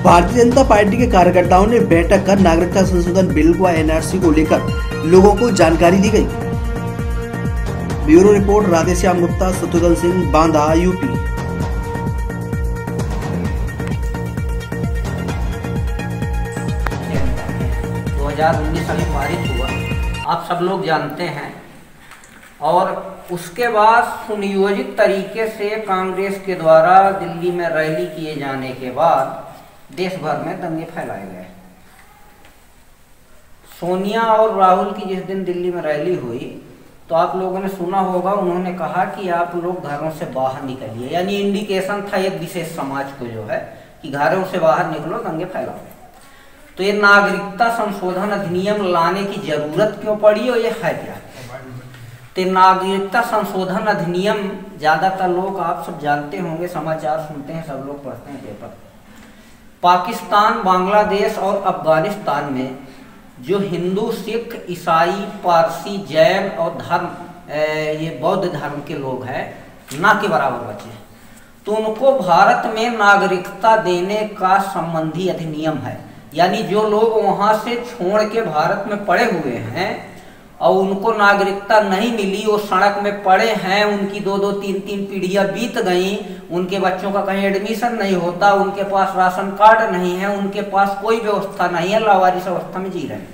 Bharatiya Janata party के कार्यकर्ताओं ने बैठक कर नागरिकता संशोधन बिल व एनआरसी को लेकर लोगों को जानकारी दी गई। Bureau report Radheshyam Gupta, Shatrughan Singh, Banda, UP. 2019 में पारित हुआ, आप सब लोग जानते हैं। और उसके बाद सुनियोजित तरीके से कांग्रेस के द्वारा दिल्ली में रैली किए जाने के बाद देश भर में दंगे फैलाए गए। सोनिया और राहुल की जिस दिन दिल्ली में रैली हुई तो आप लोगों ने सुना होगा, उन्होंने कहा कि आप लोग घरों से बाहर निकलिए, यानी इंडिकेशन था एक विशेष समाज को जो है कि घरों से बाहर निकलो, दंगे फैलाओ। तो ये नागरिकता संशोधन अधिनियम लाने की जरूरत क्यों पड़ी और ये है क्या? तो नागरिकता संशोधन अधिनियम, ज्यादातर लोग आप सब जानते होंगे, समाचार सुनते हैं, सब लोग पढ़ते हैं पेपर। पाकिस्तान, बांग्लादेश और अफगानिस्तान में जो हिंदू, सिख, ईसाई, पारसी, जैन और ये बौद्ध धर्म के लोग हैं, ना के बराबर बचे, तो उनको भारत में नागरिकता देने का संबंधी अधिनियम है। यानी जो लोग वहां से छोड़ के भारत में पड़े हुए हैं और उनको नागरिकता नहीं मिली, वो सड़क में पड़े हैं, उनकी 2-2, 3-3 पीढ़ियां बीत गई, उनके बच्चों का कहीं एडमिशन नहीं होता, उनके पास राशन कार्ड नहीं है, उनके पास कोई व्यवस्था नहीं है, लावारिस अवस्था में जी रहे हैं।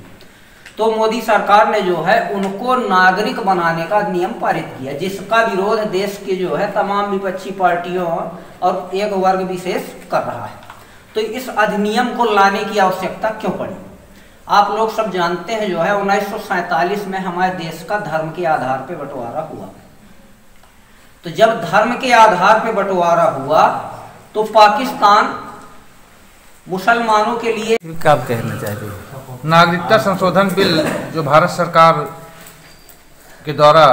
तो मोदी सरकार ने जो है उनको नागरिक बनाने का नियम पारित किया, जिसका विरोध देश के जो है तमाम विपक्षी पार्टियों और एक वर्ग विशेष कर रहा है। तो इस अधिनियम को लाने की आवश्यकता क्यों पड़ी? आप लोग सब जानते हैं जो है 1947 में हमारे देश का धर्म के आधार पे बंटवारा हुआ। तो जब धर्म के आधार पे बंटवारा हुआ तो पाकिस्तान मुसलमानों के लिए क्या कहना चाहते हैं? नागरिकता संशोधन बिल जो भारत सरकार के द्वारा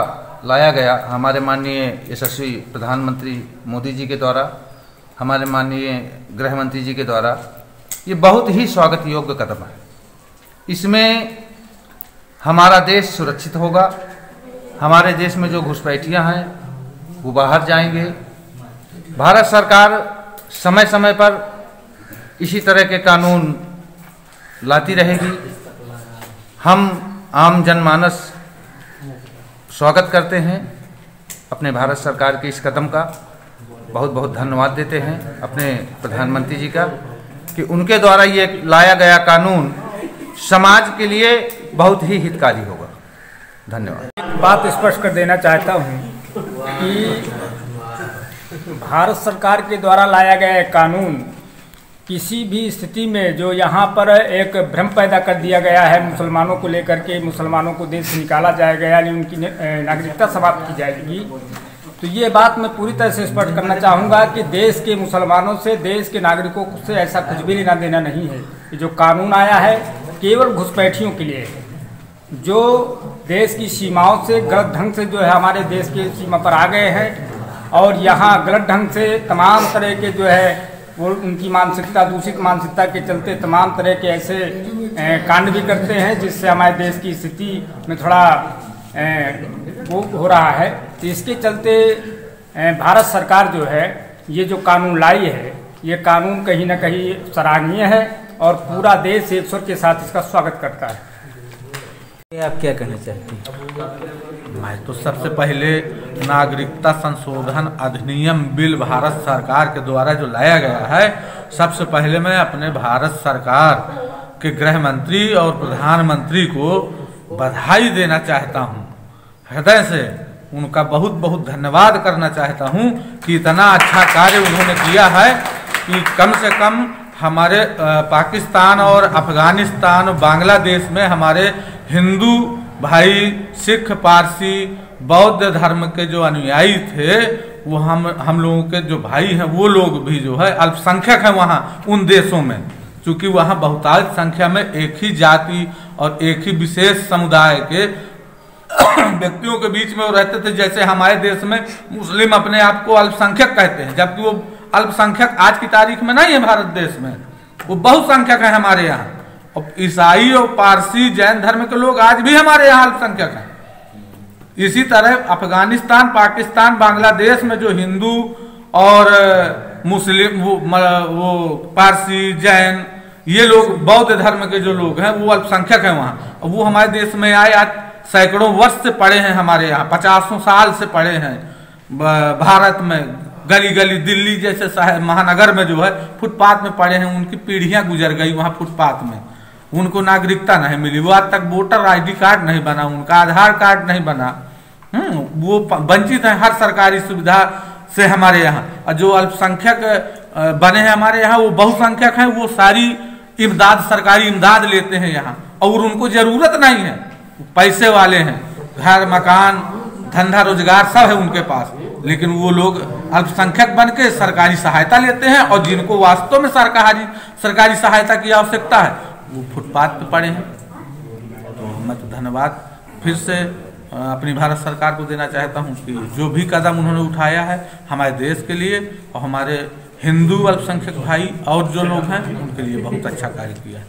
लाया गया, हमारे माननीय यशस्वी प्रधानमंत्री मोदी जी के द्वारा, हमारे माननीय गृह मंत्री जी के द्वारा, ये बहुत ही स्वागत योग्य कदम है। इसमें हमारा देश सुरक्षित होगा, हमारे देश में जो घुसपैठियां हैं वो बाहर जाएंगे। भारत सरकार समय समय पर इसी तरह के कानून लाती रहेगी। हम आम जनमानस स्वागत करते हैं अपने भारत सरकार के इस कदम का, बहुत बहुत धन्यवाद देते हैं अपने प्रधानमंत्री जी का कि उनके द्वारा ये लाया गया कानून समाज के लिए बहुत ही हितकारी होगा। धन्यवाद। एक बात स्पष्ट कर देना चाहता हूँ कि भारत सरकार के द्वारा लाया गया कानून किसी भी स्थिति में जो यहाँ पर एक भ्रम पैदा कर दिया गया है मुसलमानों को लेकर के, मुसलमानों को देश से निकाला जाएगा यानी उनकी नागरिकता समाप्त की जाएगी, तो ये बात मैं पूरी तरह से स्पष्ट करना चाहूँगा कि देश के मुसलमानों से, देश के नागरिकों से ऐसा कुछ भी लेना देना नहीं है। ये जो कानून आया है केवल घुसपैठियों के लिए, जो देश की सीमाओं से गलत ढंग से जो है हमारे देश की सीमा पर आ गए हैं और यहाँ गलत ढंग से तमाम तरह के जो है वो उनकी मानसिकता, दूषित मानसिकता के चलते तमाम तरह के ऐसे कांड भी करते हैं जिससे हमारे देश की स्थिति में थोड़ा वो हो रहा है। तो इसके चलते भारत सरकार जो है ये जो कानून लाई है, ये कानून कहीं ना कहीं सराहनीय है और पूरा देश एक स्वर के साथ इसका स्वागत करता है। आप क्या कहना चाहते हैं? मैं तो सबसे पहले नागरिकता संशोधन अधिनियम बिल भारत सरकार के द्वारा जो लाया गया है, सबसे पहले मैं अपने भारत सरकार के गृह मंत्री और प्रधानमंत्री को बधाई देना चाहता हूं। हृदय से उनका बहुत बहुत धन्यवाद करना चाहता हूं कि इतना अच्छा कार्य उन्होंने किया है कि कम से कम हमारे पाकिस्तान और अफगानिस्तान, बांग्लादेश में हमारे हिंदू भाई, सिख, पारसी, बौद्ध धर्म के जो अनुयायी थे, वो हम लोगों के जो भाई हैं, वो लोग भी जो है अल्पसंख्यक हैं वहाँ उन देशों में, क्योंकि वहाँ बहुतायत संख्या में एक ही जाति और एक ही विशेष समुदाय के व्यक्तियों के बीच में वो रहते थे। जैसे हमारे देश में मुस्लिम अपने आप को अल्पसंख्यक कहते हैं, जबकि वो अल्पसंख्यक आज की तारीख में नहीं है भारत देश में, वो बहुसंख्यक है हमारे यहाँ। और ईसाई और पारसी, जैन धर्म के लोग आज भी हमारे यहाँ अल्पसंख्यक हैं। इसी तरह अफगानिस्तान, पाकिस्तान, बांग्लादेश में जो हिंदू और मुस्लिम, वो पारसी, जैन, ये लोग बौद्ध धर्म के जो लोग हैं वो अल्पसंख्यक हैं वहाँ। वो हमारे देश में आए, आज सैकड़ों वर्ष से पड़े हैं हमारे यहाँ, 50 साल से पड़े हैं भारत में। गली गली दिल्ली जैसे शहर महानगर में जो है फुटपाथ में पड़े हैं, उनकी पीढ़ियां गुजर गई वहाँ फुटपाथ में, उनको नागरिकता नहीं मिली, वो आज तक वोटर ID कार्ड नहीं बना, उनका आधार कार्ड नहीं बना, वो वंचित हैं हर सरकारी सुविधा से हमारे यहाँ। और जो अल्पसंख्यक बने हैं हमारे यहाँ वो बहुसंख्यक हैं, वो सारी इमदाद, सरकारी इमदाद लेते हैं यहाँ, और उनको जरूरत नहीं है, पैसे वाले हैं, घर मकान धंधा रोजगार सब है उनके पास, लेकिन वो लोग अल्पसंख्यक बन के सरकारी सहायता लेते हैं, और जिनको वास्तव में सरकारी सहायता की आवश्यकता है वो फुटपाथ पे पड़े हैं। तो मैं तो धन्यवाद फिर से अपनी भारत सरकार को देना चाहता हूं कि जो भी कदम उन्होंने उठाया है हमारे देश के लिए और हमारे हिंदू अल्पसंख्यक भाई और जो लोग हैं उनके लिए बहुत अच्छा कार्य किया है।